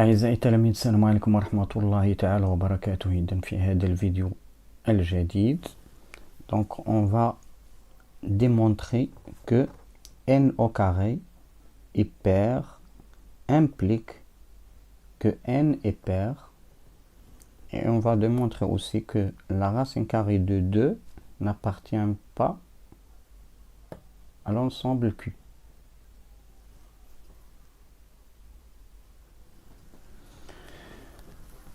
أعزائي التلاميذ، السلام عليكم ورحمة الله تعالى وبركاته. إذن في هذا الفيديو الجديد donc on va démontrer que n au carré est pair implique que n est pair, et on va démontrer aussi que la racine carrée de 2 n'appartient pas à l'ensemble Q.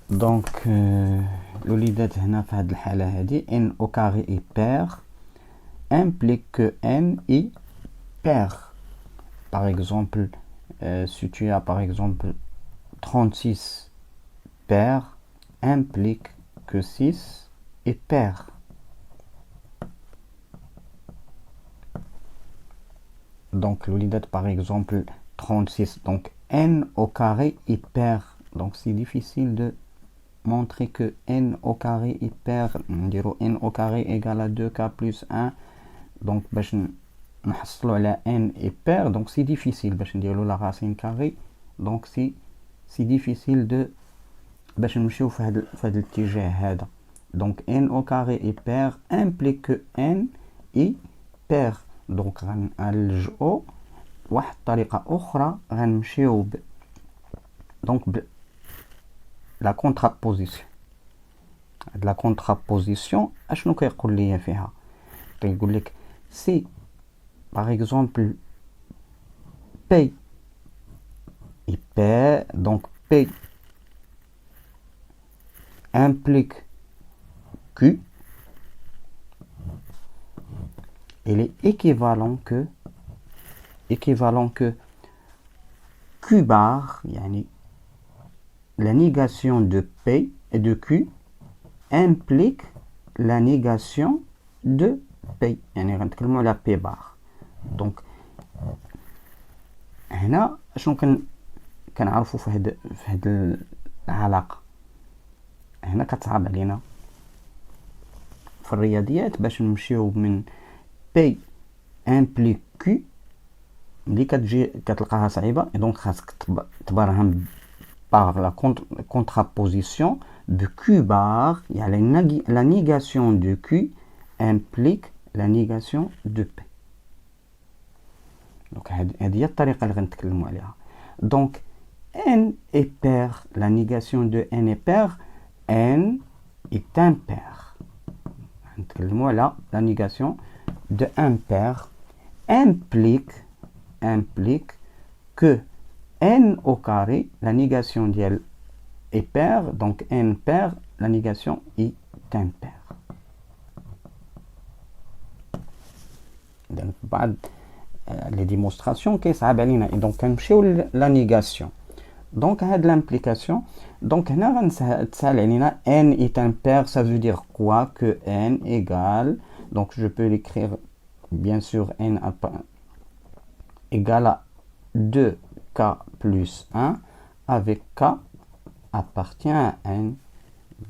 Donc الوليدات هنا في هذه الحالة هذه n au carré est pair implique que n est pair. Par exemple, si tu as par exemple 36 paires, implique que 6 est pair. Donc l'olidate par exemple 36, donc n au carré est pair. Donc c'est difficile de montrer que n au carré est pair. On dirait n au carré égale à 2k plus 1. Donc باش نحصلوا على n est pair, donc c'est difficile باش نديروا la racine carrée. Donc c'est difficile de باش نمشيو في هذا الاتجاه هذا. Donc n au carré est pair implique que n est pair. Donc غنلجؤوا واحد الطريقه اخرى غنمشيو donc la contraposition. La contraposition اشنو كيقول لي فيها؟ كيقول لك si par exemple P est pair, donc P implique Q, il est équivalent que Q bar, yani la négation de P et de Q implique la négation de P, يعني غنتكلموا على P bar. donc هنا شنو كنعرفوا في هاد العلاقه هنا كتصعب علينا في الرياضيات باش نمشيو من P implique Q اللي كتلقاها صعيبه، دونك خاصك تبرهن par la contraposition de Q bar. يعني la négation de Q implique la négation de P. donc هذه هي الطريقه اللي غنتكلموا عليها. donc n est pair, la négation de n est pair, n est impair. غنتكلموا على la négation de impair implique que n au carré, la négation d'elle est pair, donc n pair, la négation est impair. donc بعد les démonstrations كيصعب علينا، donc كنمشيو la négation. donc هاد l'implication, donc هنا غنسهل علينا n est impair. Ça veut dire quoi? Que n égale, donc je peux l'écrire bien sûr n égale à 2k plus 1 avec k appartient à n.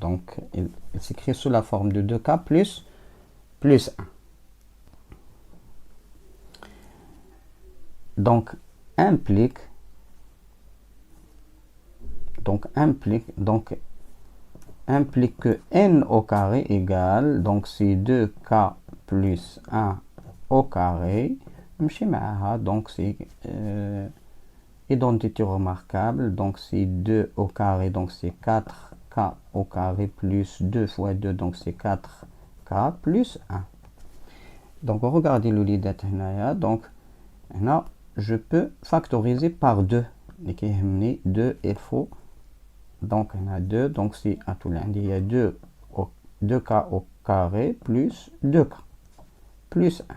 donc il s'écrit sous la forme de 2k plus 1. donc implique que n au carré égale, donc c'est 2k plus 1 au carré. donc c'est identité remarquable, donc c'est 2 au carré, donc c'est 4k au carré plus 2 fois 2, donc c'est 4k plus 1. donc regardez l'olidate هنايا. donc هنا je peux factoriser par 2 اللي كيهمني 2 il faut, donc on a 2, donc c'est à tout l'un il y a 2k au carré plus 2k plus 1.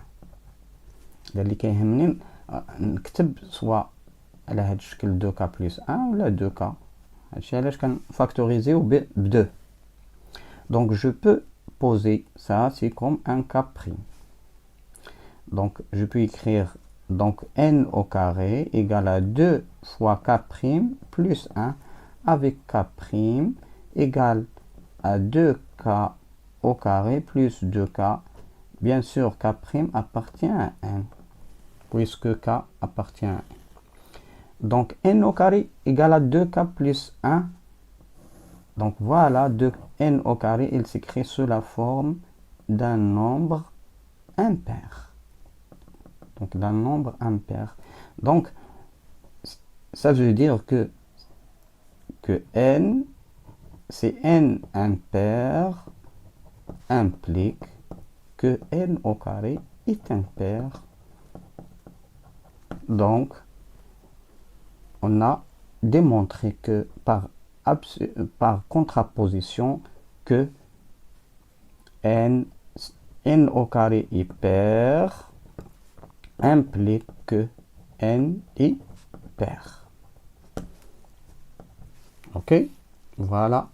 اللي كيهمني نكتب سواء على هذا الشكل 2k plus 1 ولا 2k. هادشي علاش كنفاكتوريزيو ب 2. donc je peux poser ça, c'est comme un k prime. donc je peux écrire donc n au carré égale à 2 fois k prime plus 1 avec k prime égale à 2k au carré plus 2k. bien sûr k prime appartient à n puisque k appartient à n. Donc n au carré égale à 2k plus 1. Donc voilà, n au carré, il s'écrit sous la forme d'un nombre impair. Donc d'un nombre impair. Donc ça veut dire que n, c'est n impair, implique que n au carré est impair. Donc on a démontré que par contraposition que n au carré est pair implique que n est pair. Ok, voilà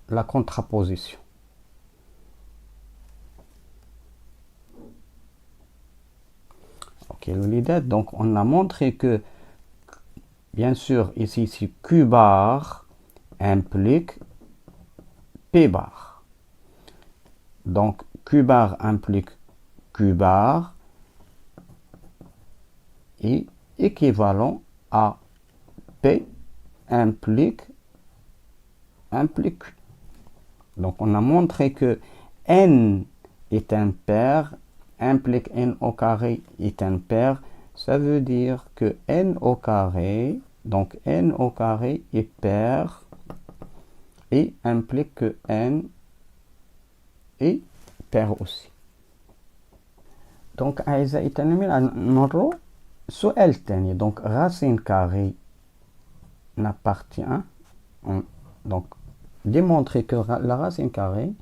la contraposition. Ok, l'idée, donc on a montré que bien sûr ici Q bar implique P bar. Donc Q bar implique Q bar est équivalent à P implique Q. Donc on a montré que n est impair, implique n au carré est impair. Ça veut dire que n au carré, donc n au carré est pair et implique que n est pair aussi. Donc أعزائي التلاميذ نمروا السؤال الثاني. Donc racine carrée n'appartient, donc démontrer que la racine carrée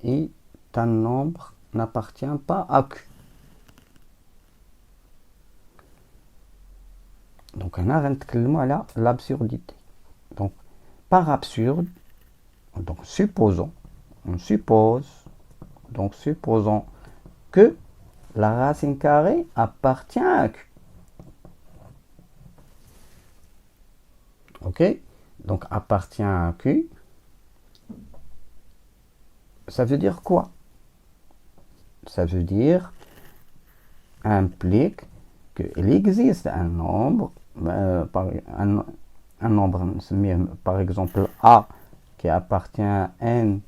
est un nombre n'appartient pas à Q. Donc on a l'absurdité. Donc par absurde, donc supposons que la racine carrée appartient à Q. Ok, donc appartient à Q, ça veut dire quoi? Ça veut dire implique qu'il existe un nombre, un nombre, par exemple A qui appartient à N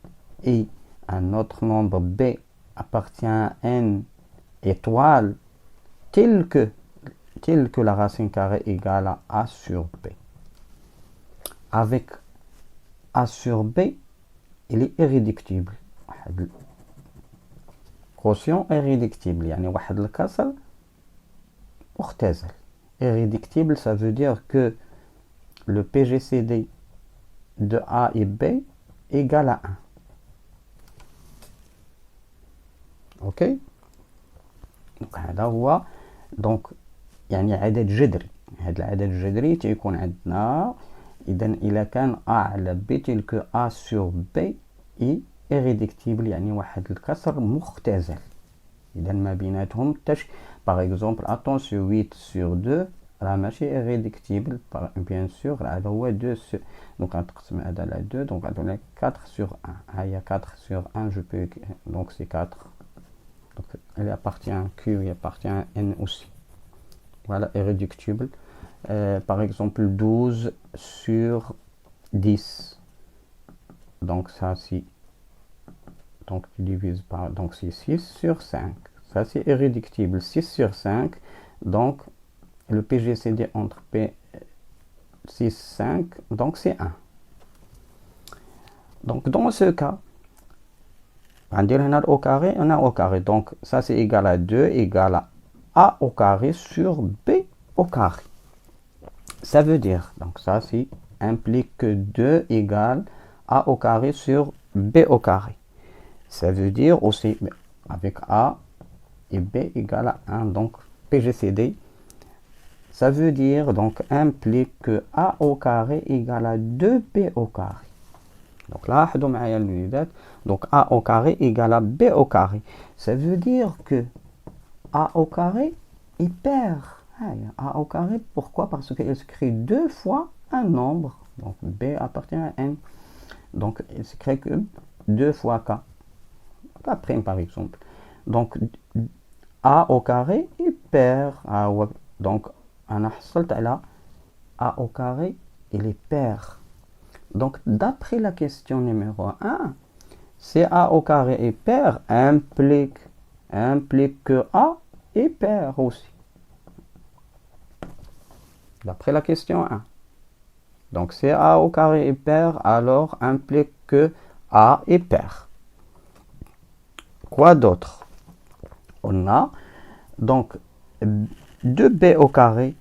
et un autre nombre B appartient à N étoile, tel que la racine carrée égale à A sur B. Avec A sur B, il est irréductible. quotient irréductible, يعني واحد الكسر مختزل. Irréductible, ça veut dire que le PGCD de A et B égale à 1. Ok, donc هذا هو donc يعني عدد جذري. هذا العدد الجذري تيكون عندنا إذا إلا كان A على B تلك A sur B est irréductible، يعني واحد الكسر مختزل. إذا ما بيناتهم par exemple attention 8 sur 2 راه ماشي irréductible bien sûr هذا هو 2 sur donc غنقسم هذا على 2 donc غادي لك 4 sur 1. ها هي 4 sur 1 je peux donc c'est 4. Donc elle appartient à Q et appartient à N aussi. Voilà, irréductible. Par exemple 12 sur 10. Donc ça c'est, donc tu divises par, donc c'est 6 sur 5. Ça c'est irréductible. 6 sur 5. Donc le PGCD entre P 6, 5, donc c'est 1. Donc dans ce cas, on va dire on a au carré, on a au carré. Donc ça c'est égal à 2 égal à A au carré sur B au carré. Ça veut dire, donc ça c'est implique que 2 égale A au carré sur B au carré. Ça veut dire aussi avec A et B égale à 1, donc PGCD. Ça veut dire donc implique que A au carré égale à 2B au carré. Donc là, donc A au carré égale à B au carré. Ça veut dire que A au carré est pair. A au carré, pourquoi? Parce qu'il s'écrit deux fois un nombre. Donc B appartient à N. Donc il s'écrit que 2 fois K. K' par exemple. Donc A au carré est pair. Donc on a حصلت على A au carré, il est pair. Donc, d'après la question numéro 1, si A au carré est pair, implique que A est pair aussi. D'après la question 1. Donc, si A au carré est pair, alors implique que A est pair. Quoi d'autre? On a donc 2B au carré.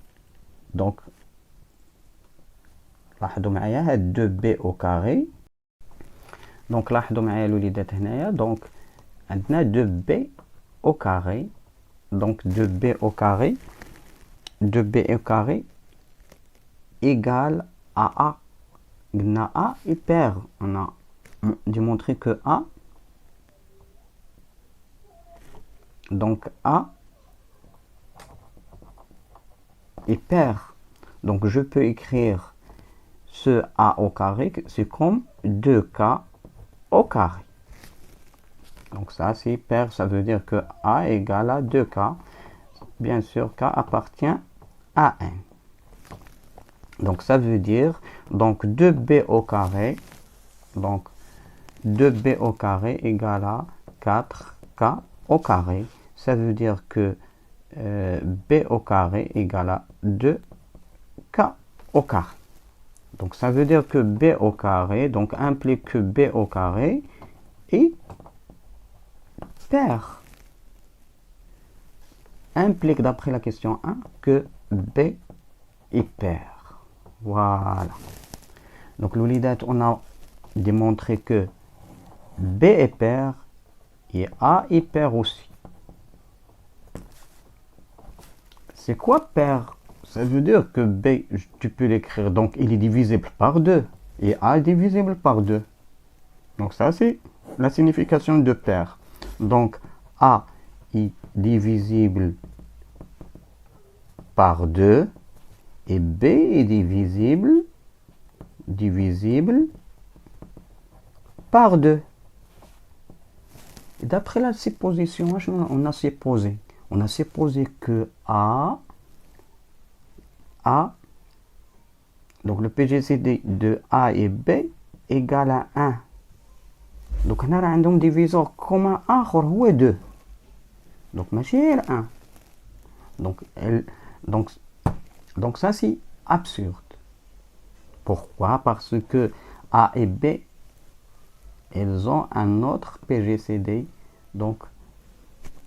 Donc, لاحظوا معايا هاد 2B au carré. Donc, لاحظوا معايا الوليدات هنايا. Donc, عندنا 2B au carré. Donc, 2B au carré. 2B au carré égale à A. قلنا A est pair. On a démontré que A, donc A est pair. Donc je peux écrire ce A au carré, c'est comme 2K au carré. Donc ça c'est pair, ça veut dire que A égale à 2K. Bien sûr, K appartient à N. Donc ça veut dire donc 2B au carré. Donc 2B au carré égale à 4K au carré. Ça veut dire que B au carré égale à 2K au carré. Donc ça veut dire que B au carré, donc implique que B au carré est pair. Implique d'après la question 1 que B est pair. Voilà. Donc l'oulidat, on a démontré que B est pair et A est pair aussi. C'est quoi pair? Ça veut dire que B, tu peux l'écrire, donc il est divisible par 2. Et A est divisible par 2. Donc ça, c'est la signification de pair. Donc A est divisible par 2. Et B est divisible par 2. D'après la supposition, on a supposé. On a supposé que A, donc le PGCD de A et B égale à 1. Donc on a un diviseur commun آخر هو 2. Donc ماشي 1. Donc ça c'est absurde. Pourquoi? Parce que A et B, elles ont un autre PGCD, donc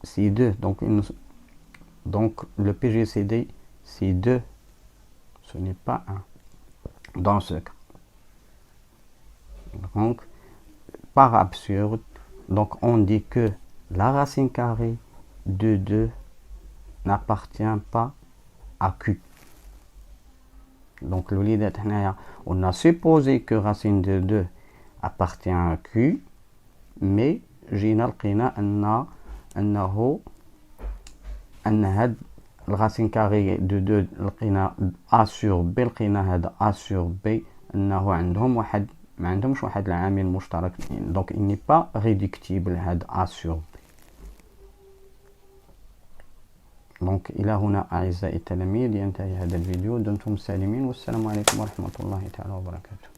c'est 2. Donc le PGCD c'est 2. Ce n'est pas 1 dans ce cas. Donc par absurde, donc on dit que la racine carrée de 2 n'appartient pas à Q. Donc on a supposé que racine de 2 appartient à Q, mais جينا لقينا أنه هاد الرacine carrée de 2 لقينا A sur B، لقينا هذا A sur B أنه عندهم واحد ما عندهمش واحد العامل مشترك. donc il n'est pas réductible هاد A sur B. donc إلى هنا أعزائي التلاميذ ينتهي هذا الفيديو. دمتم سالمين والسلام عليكم ورحمة الله تعالى وبركاته.